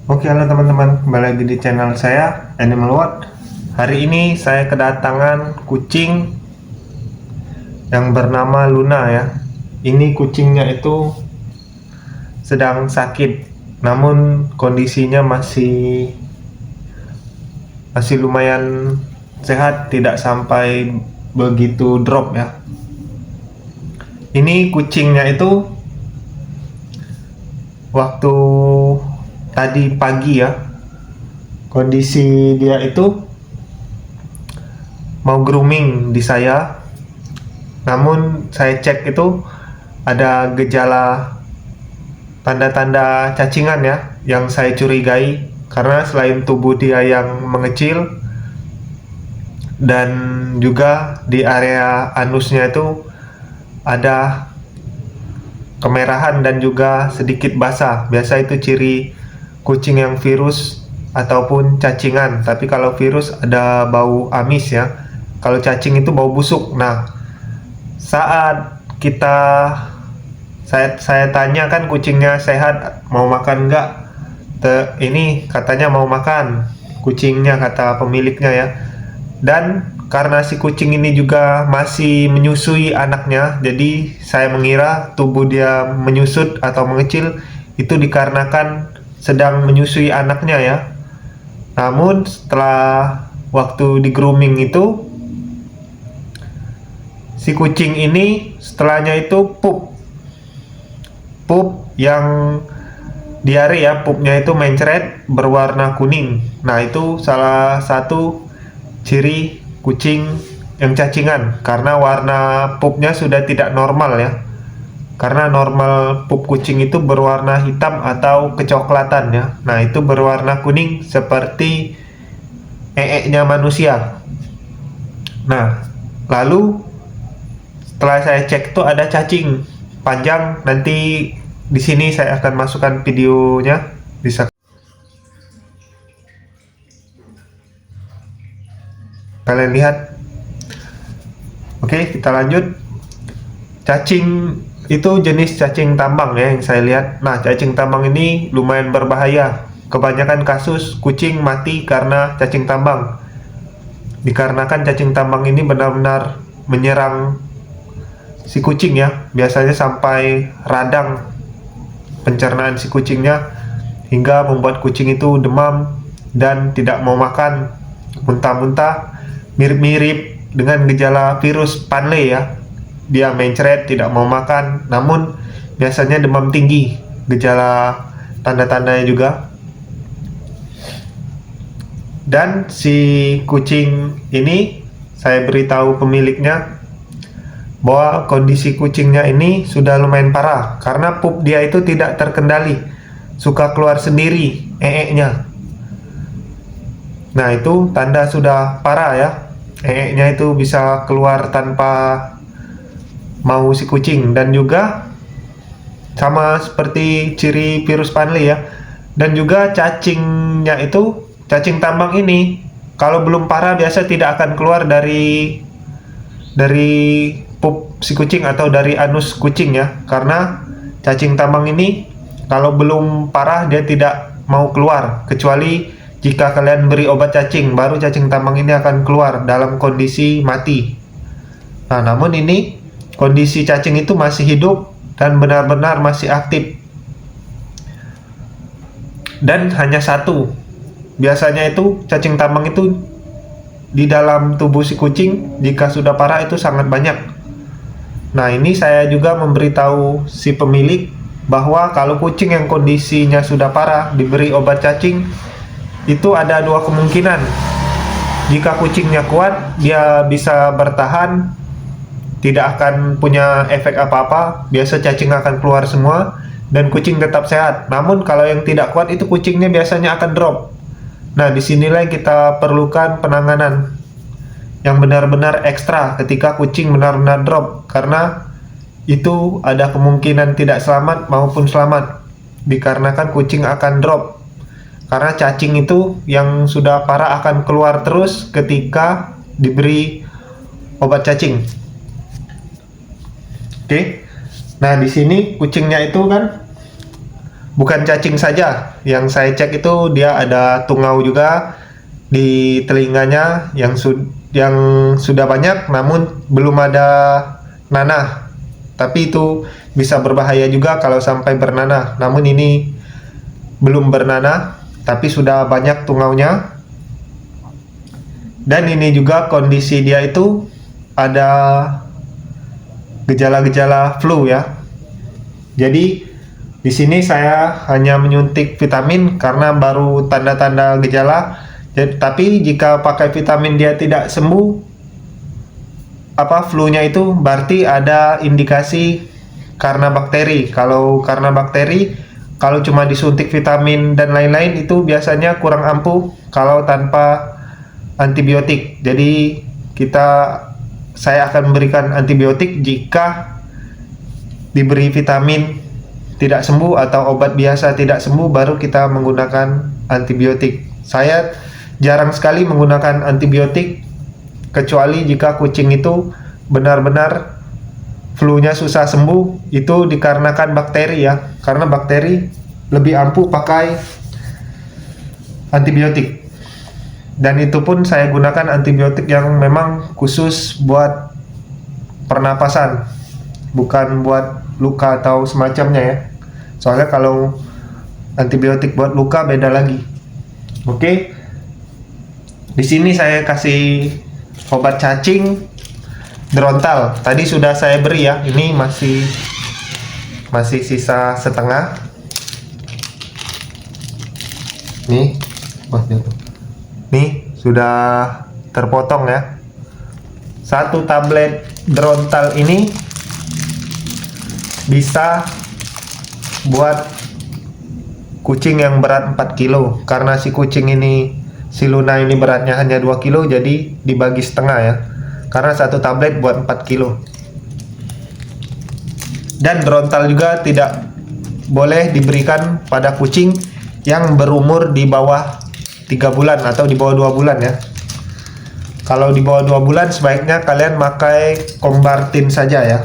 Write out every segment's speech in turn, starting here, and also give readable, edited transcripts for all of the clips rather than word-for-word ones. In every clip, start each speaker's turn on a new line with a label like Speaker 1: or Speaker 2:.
Speaker 1: Oke, halo teman-teman, kembali lagi di channel saya Animal World. Hari ini saya kedatangan kucing yang bernama Luna ya. Ini kucingnya itu sedang sakit, namun kondisinya masih lumayan sehat, tidak sampai begitu drop ya. Ini kucingnya itu waktu tadi pagi ya, kondisi dia itu mau grooming di saya, namun saya cek itu ada gejala tanda-tanda cacingan ya yang saya curigai, karena selain tubuh dia yang mengecil dan juga di area anusnya itu ada kemerahan dan juga sedikit basah. Biasa itu ciri kucing yang virus ataupun cacingan, tapi kalau virus ada bau amis ya, kalau cacing itu bau busuk. Nah, saat saya tanya kan kucingnya sehat, mau makan nggak? Ini katanya mau makan kucingnya, kata pemiliknya ya. Dan karena si kucing ini juga masih menyusui anaknya, jadi saya mengira tubuh dia menyusut atau mengecil itu dikarenakan sedang menyusui anaknya ya. Namun setelah waktu di grooming itu, si kucing ini setelahnya itu pup yang diare ya, pupnya itu mencret berwarna kuning. Nah, itu salah satu ciri kucing yang cacingan, karena warna pupnya sudah tidak normal ya. Karena normal pup kucing itu berwarna hitam atau kecoklatan ya. Nah, itu berwarna kuning seperti nya manusia. Nah, lalu setelah saya cek tuh ada cacing panjang. Nanti di sini saya akan masukkan videonya, bisa kalian lihat. Oke, kita lanjut. Cacing itu jenis cacing tambang ya yang saya lihat. Nah, cacing tambang ini lumayan berbahaya. Kebanyakan kasus kucing mati karena cacing tambang, dikarenakan cacing tambang ini benar-benar menyerang si kucing ya. Biasanya sampai radang pencernaan si kucingnya, hingga membuat kucing itu demam dan tidak mau makan, muntah-muntah, mirip-mirip dengan gejala virus Panle ya. Dia mencret, tidak mau makan, namun biasanya demam tinggi, gejala tanda-tandanya juga. Dan si kucing ini saya beritahu pemiliknya bahwa kondisi kucingnya ini sudah lumayan parah, karena pup dia itu tidak terkendali, suka keluar sendiri nya. Nah, itu tanda sudah parah ya. Nya itu bisa keluar tanpa mau si kucing, dan juga sama seperti ciri virus Panle ya. Dan juga cacingnya itu, cacing tambang ini kalau belum parah biasa tidak akan keluar dari pup si kucing atau dari anus kucing ya. Karena cacing tambang ini kalau belum parah dia tidak mau keluar, kecuali jika kalian beri obat cacing, baru cacing tambang ini akan keluar dalam kondisi mati. Nah, namun ini kondisi cacing itu masih hidup dan benar-benar masih aktif, dan hanya satu. Biasanya itu cacing tambang itu di dalam tubuh si kucing, jika sudah parah itu sangat banyak. Nah, ini saya juga memberitahu si pemilik bahwa kalau kucing yang kondisinya sudah parah diberi obat cacing, itu ada dua kemungkinan. Jika kucingnya kuat, dia bisa bertahan, tidak akan punya efek apa-apa, biasa cacing akan keluar semua dan kucing tetap sehat. Namun kalau yang tidak kuat itu kucingnya biasanya akan drop. Nah, disinilah kita perlukan penanganan yang benar-benar ekstra ketika kucing benar-benar drop, karena itu ada kemungkinan tidak selamat maupun selamat, dikarenakan kucing akan drop. Karena cacing itu yang sudah parah akan keluar terus ketika diberi obat cacing. Oke. Nah, di sini kucingnya itu kan bukan cacing saja yang saya cek, itu dia ada tungau juga di telinganya yang sudah banyak namun belum ada nanah. Tapi itu bisa berbahaya juga kalau sampai bernanah. Namun ini belum bernanah tapi sudah banyak tungaunya. Dan ini juga kondisi dia itu ada gejala-gejala flu ya. Jadi di sini saya hanya menyuntik vitamin karena baru tanda-tanda gejala. Tapi jika pakai vitamin dia tidak sembuh, flu-nya itu berarti ada indikasi karena bakteri. Kalau karena bakteri, kalau cuma disuntik vitamin dan lain-lain itu biasanya kurang ampuh kalau tanpa antibiotik. Jadi saya akan memberikan antibiotik jika diberi vitamin tidak sembuh atau obat biasa tidak sembuh, baru kita menggunakan antibiotik. Saya jarang sekali menggunakan antibiotik kecuali jika kucing itu benar-benar flu-nya susah sembuh. Itu dikarenakan bakteri ya, karena bakteri lebih ampuh pakai antibiotik. Dan itu pun saya gunakan antibiotik yang memang khusus buat pernapasan, bukan buat luka atau semacamnya ya. Soalnya kalau antibiotik buat luka beda lagi. Oke. Di sini saya kasih obat cacing Drontal. Tadi sudah saya beri ya. Ini masih sisa setengah. Nih, jatuh. Nih sudah terpotong ya. Satu tablet Drontal ini bisa buat kucing yang berat 4 kilo. Karena si Luna ini beratnya hanya 2 kilo, jadi dibagi setengah ya. Karena satu tablet buat 4 kilo. Dan Drontal juga tidak boleh diberikan pada kucing yang berumur di bawah 3 bulan atau di bawah 2 bulan ya. Kalau di bawah 2 bulan sebaiknya kalian pakai Kombartin saja ya,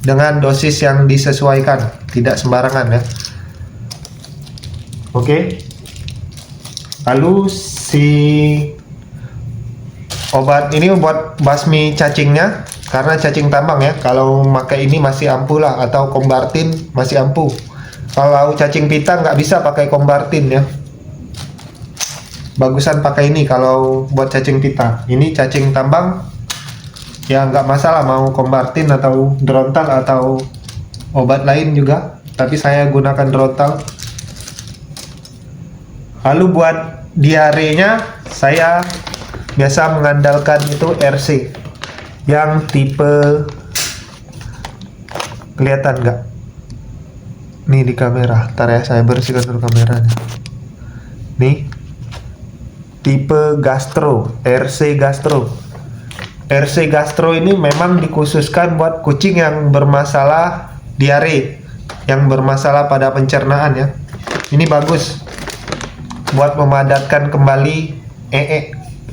Speaker 1: dengan dosis yang disesuaikan, tidak sembarangan ya. Oke. Lalu si obat ini buat basmi cacingnya, karena cacing tambang ya. Kalau pakai ini masih ampuh lah, atau Kombartin masih ampuh. Kalau cacing pita nggak bisa pakai Kombartin ya. Bagusan pakai ini kalau buat cacing pita. Ini cacing tambang ya nggak masalah mau Kombartin atau Drontal atau obat lain juga. Tapi saya gunakan Drontal. Lalu buat diarenya saya biasa mengandalkan itu RC yang tipe, kelihatan nggak nih di kamera? Ntar ya saya bersihkan dulu kameranya. Nih tipe Gastro, RC Gastro. RC Gastro ini memang dikhususkan buat kucing yang bermasalah diare, yang bermasalah pada pencernaan ya. Ini bagus buat memadatkan kembali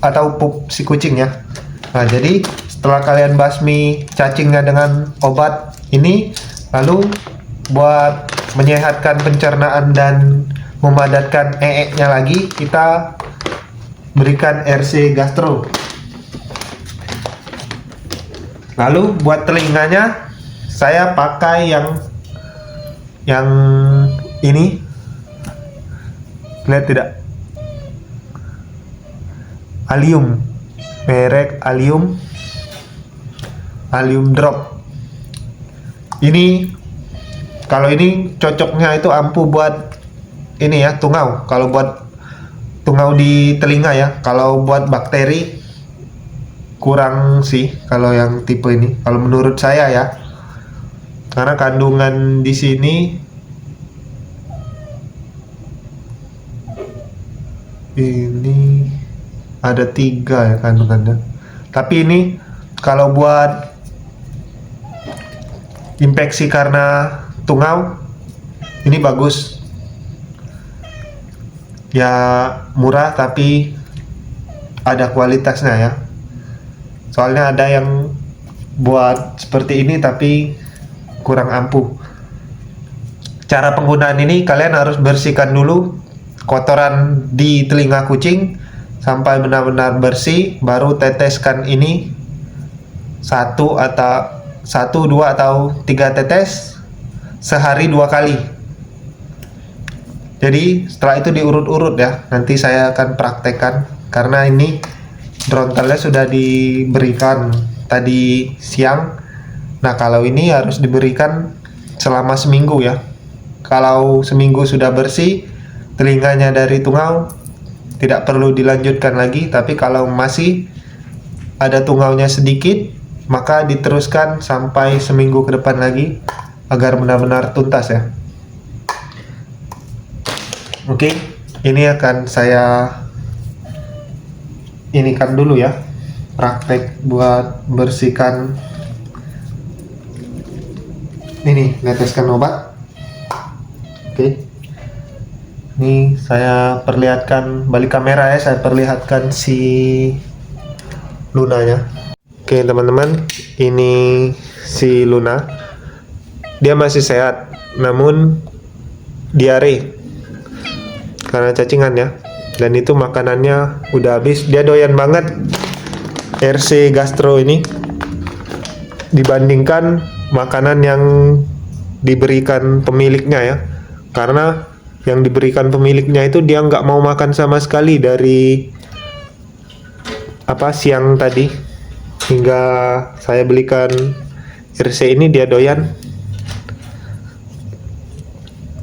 Speaker 1: atau pup si kucing ya. Nah, jadi setelah kalian basmi cacingnya dengan obat ini, lalu buat menyehatkan pencernaan dan memadatkan nya lagi, kita berikan RC Gastro. Lalu buat telinganya saya pakai yang ini. Lihat tidak? Allium, merek Allium Drop. Ini kalau ini cocoknya itu ampuh buat ini ya, tungau. Kalau buat tungau di telinga ya. Kalau buat bakteri kurang sih kalau yang tipe ini. Kalau menurut saya ya. Karena kandungan di sini ini ada 3 ya kandungannya. Tapi ini kalau buat infeksi karena tungau ini bagus ya, murah tapi ada kualitasnya ya. Soalnya ada yang buat seperti ini tapi kurang ampuh. Cara penggunaan ini kalian harus bersihkan dulu kotoran di telinga kucing sampai benar-benar bersih, baru teteskan ini satu, dua atau tiga tetes sehari 2 kali. Jadi setelah itu diurut-urut ya, nanti saya akan praktekkan karena ini drontalnya sudah diberikan tadi siang. Nah, kalau ini harus diberikan selama seminggu ya. Kalau seminggu sudah bersih telinganya dari tungau, tidak perlu dilanjutkan lagi. Tapi kalau masih ada tungaunya sedikit, maka diteruskan sampai seminggu ke depan lagi agar benar-benar tuntas ya. Oke, ini akan saya inikan dulu ya, praktek buat bersihkan ini, neteskan obat. Oke, ini saya perlihatkan balik kamera ya, saya perlihatkan si lunanya. Oke teman-teman, ini si Luna, dia masih sehat namun diare karena cacingan ya, dan itu makanannya udah habis. Dia doyan banget RC Gastro ini dibandingkan makanan yang diberikan pemiliknya ya, karena yang diberikan pemiliknya itu dia nggak mau makan sama sekali dari siang tadi hingga saya belikan RC ini. Dia doyan,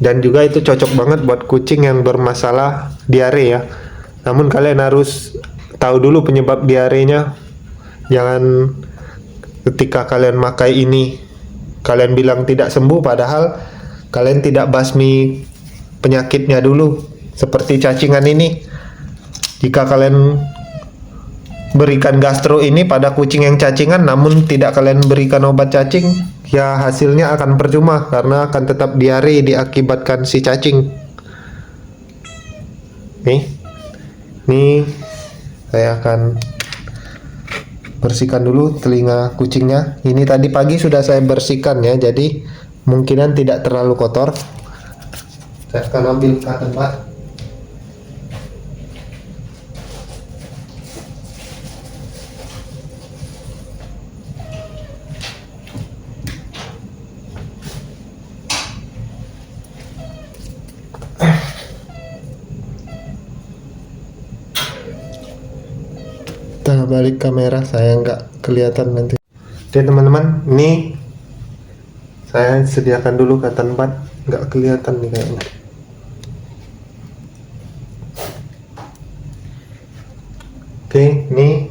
Speaker 1: dan juga itu cocok banget buat kucing yang bermasalah diare ya. Namun kalian harus tahu dulu penyebab diarenya. Jangan ketika kalian makai ini kalian bilang tidak sembuh, padahal kalian tidak basmi penyakitnya dulu. Seperti cacingan ini, jika kalian berikan gastro ini pada kucing yang cacingan namun tidak kalian berikan obat cacing, ya hasilnya akan percuma karena akan tetap diare diakibatkan si cacing. Nih saya akan bersihkan dulu telinga kucingnya. Ini tadi pagi sudah saya bersihkan ya, jadi kemungkinan tidak terlalu kotor. Saya akan ambil cotton bud. Kita balik kamera, saya nggak kelihatan nanti. Oke teman-teman, ini saya sediakan dulu cotton bud, nggak kelihatan nih kayaknya. Oke, ini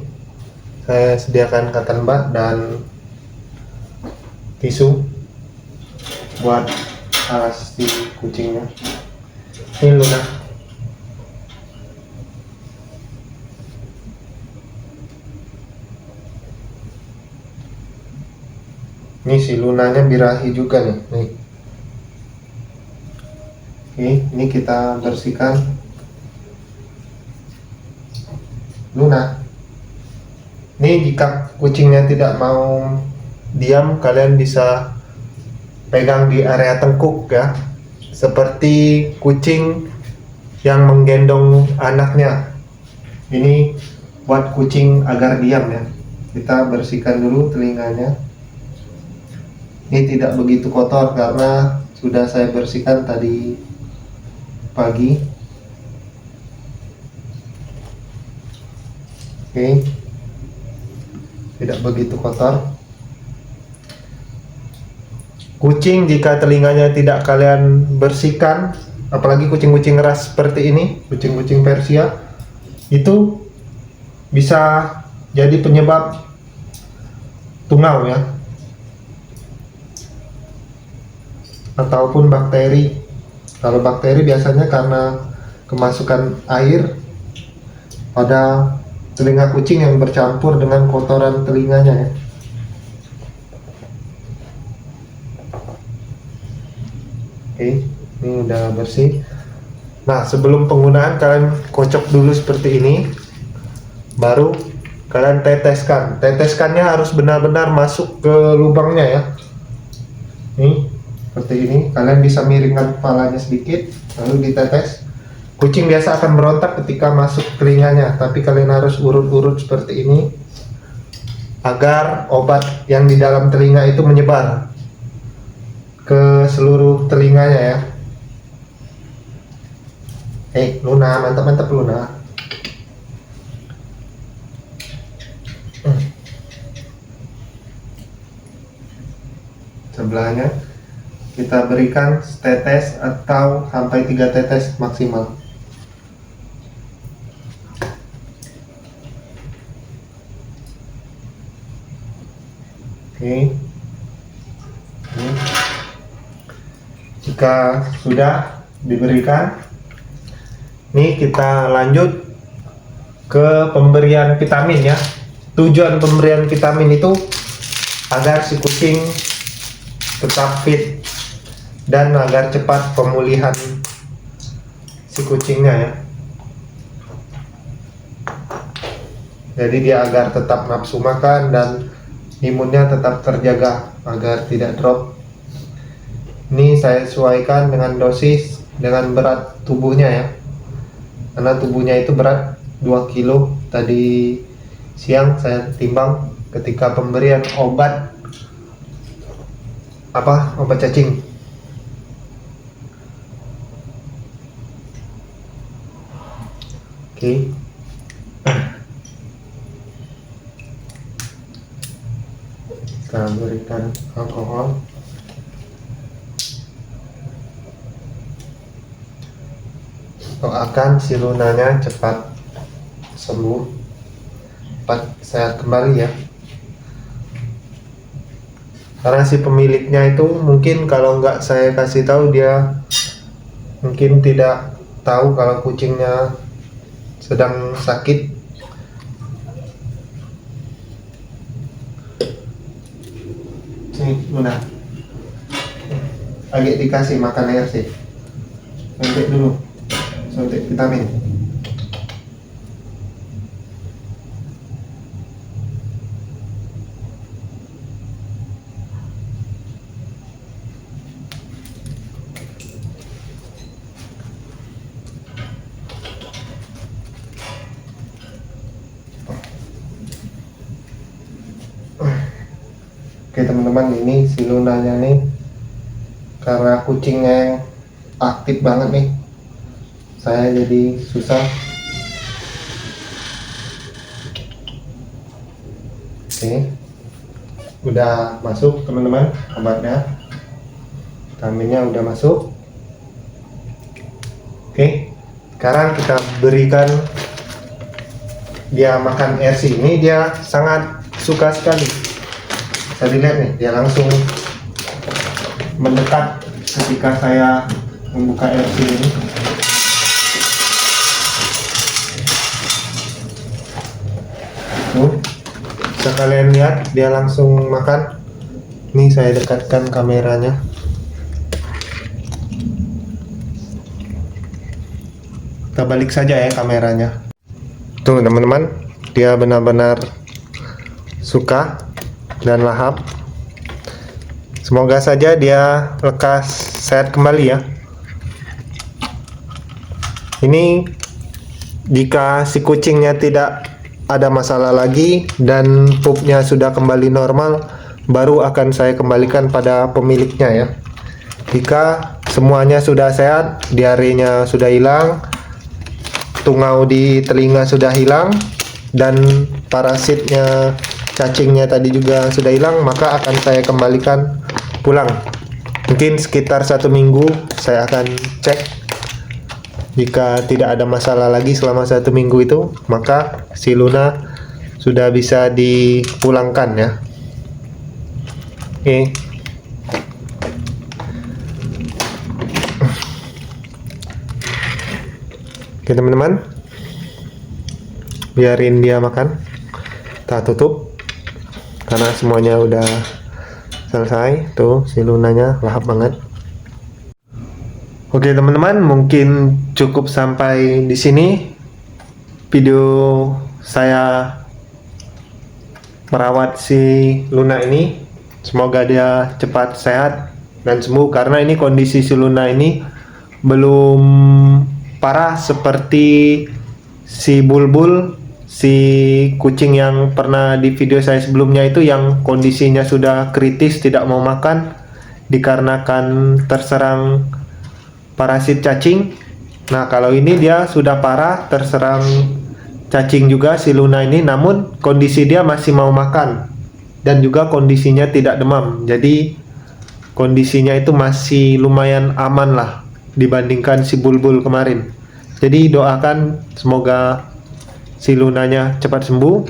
Speaker 1: saya sediakan cotton bud dan tisu buat alas di kucingnya. Ini Luna. Ini si Lunanya birahi juga nih. Oke, ini kita bersihkan Luna. Ini jika kucingnya tidak mau diam, kalian bisa pegang di area tengkuk ya, seperti kucing yang menggendong anaknya. Ini buat kucing agar diam ya. Kita bersihkan dulu telinganya. Ini tidak begitu kotor karena sudah saya bersihkan tadi pagi. Oke, tidak begitu kotor. Kucing jika telinganya tidak kalian bersihkan, apalagi kucing-kucing ras seperti ini, kucing-kucing Persia, itu bisa jadi penyebab tungau ya, ataupun bakteri. Kalau bakteri biasanya karena kemasukan air pada telinga kucing yang bercampur dengan kotoran telinganya ya. Oke, ini udah bersih. Nah, sebelum penggunaan kalian kocok dulu seperti ini, baru kalian teteskan. Teteskannya harus benar-benar masuk ke lubangnya ya. Nih, seperti ini. Kalian bisa miringkan kepalanya sedikit lalu ditetes. Kucing biasa akan berontak ketika masuk telinganya, tapi kalian harus urut-urut seperti ini agar obat yang di dalam telinga itu menyebar ke seluruh telinganya ya. Luna, mantap-mantap Luna. Sebelahnya kita berikan setetes atau sampai 3 tetes maksimal. Oke. Jika sudah diberikan, nih kita lanjut ke pemberian vitamin ya. Tujuan pemberian vitamin itu agar si kucing tetap fit dan agar cepat pemulihan si kucingnya ya. Jadi dia agar tetap nafsu makan dan imunnya tetap terjaga agar tidak drop. Ini saya sesuaikan dengan dosis dengan berat tubuhnya ya, karena tubuhnya itu berat 2 kilo. Tadi siang saya timbang ketika pemberian obat cacing. Oke. Kita berikan alkohol. Doakan si Lunanya cepat sembuh, cepat sehat kembali ya. Karena si pemiliknya itu mungkin kalau nggak saya kasih tahu, dia mungkin tidak tahu kalau kucingnya sedang sakit. Sini Luna, lagi dikasih makan air sih. Suntik dulu, suntik vitamin. Oke teman-teman, ini si Lunanya nih, karena kucingnya yang aktif banget nih, saya jadi susah. Oke, udah masuk teman-teman obatnya, vitaminnya udah masuk. Oke, sekarang kita berikan dia makan RC. Ini dia sangat suka sekali. Bisa dilihat nih, dia langsung mendekat ketika saya membuka RC ini. Tuh, bisa kalian lihat dia langsung makan. Nih saya dekatkan kameranya. Kita balik saja ya kameranya. Tuh teman-teman, dia benar-benar suka dan lahap. Semoga saja dia lekas sehat kembali ya. Ini jika si kucingnya tidak ada masalah lagi dan pupnya sudah kembali normal, baru akan saya kembalikan pada pemiliknya ya. Jika semuanya sudah sehat, diarenya sudah hilang, tungau di telinga sudah hilang, dan parasitnya, cacingnya tadi juga sudah hilang, maka akan saya kembalikan pulang. Mungkin sekitar 1 minggu saya akan cek. Jika tidak ada masalah lagi selama 1 minggu itu, maka si Luna sudah bisa dipulangkan ya. Oke. Oke teman-teman, biarin dia makan. Kita tutup karena semuanya udah selesai. Tuh si Lunanya lahap banget. Oke teman-teman, mungkin cukup sampai di sini video saya merawat si Luna ini. Semoga dia cepat sehat dan sembuh, karena ini kondisi si Luna ini belum parah seperti si Bulbul, si kucing yang pernah di video saya sebelumnya itu, yang kondisinya sudah kritis, tidak mau makan dikarenakan terserang parasit cacing. Nah, kalau ini dia sudah parah, terserang cacing juga si Luna ini, namun kondisi dia masih mau makan dan juga kondisinya tidak demam. Jadi kondisinya itu masih lumayan aman lah dibandingkan si Bulbul kemarin. Jadi doakan semoga si Lunanya cepat sembuh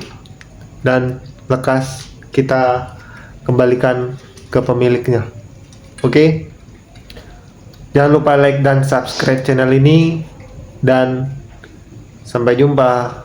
Speaker 1: dan lekas kita kembalikan ke pemiliknya. Oke? Jangan lupa like dan subscribe channel ini, dan sampai jumpa.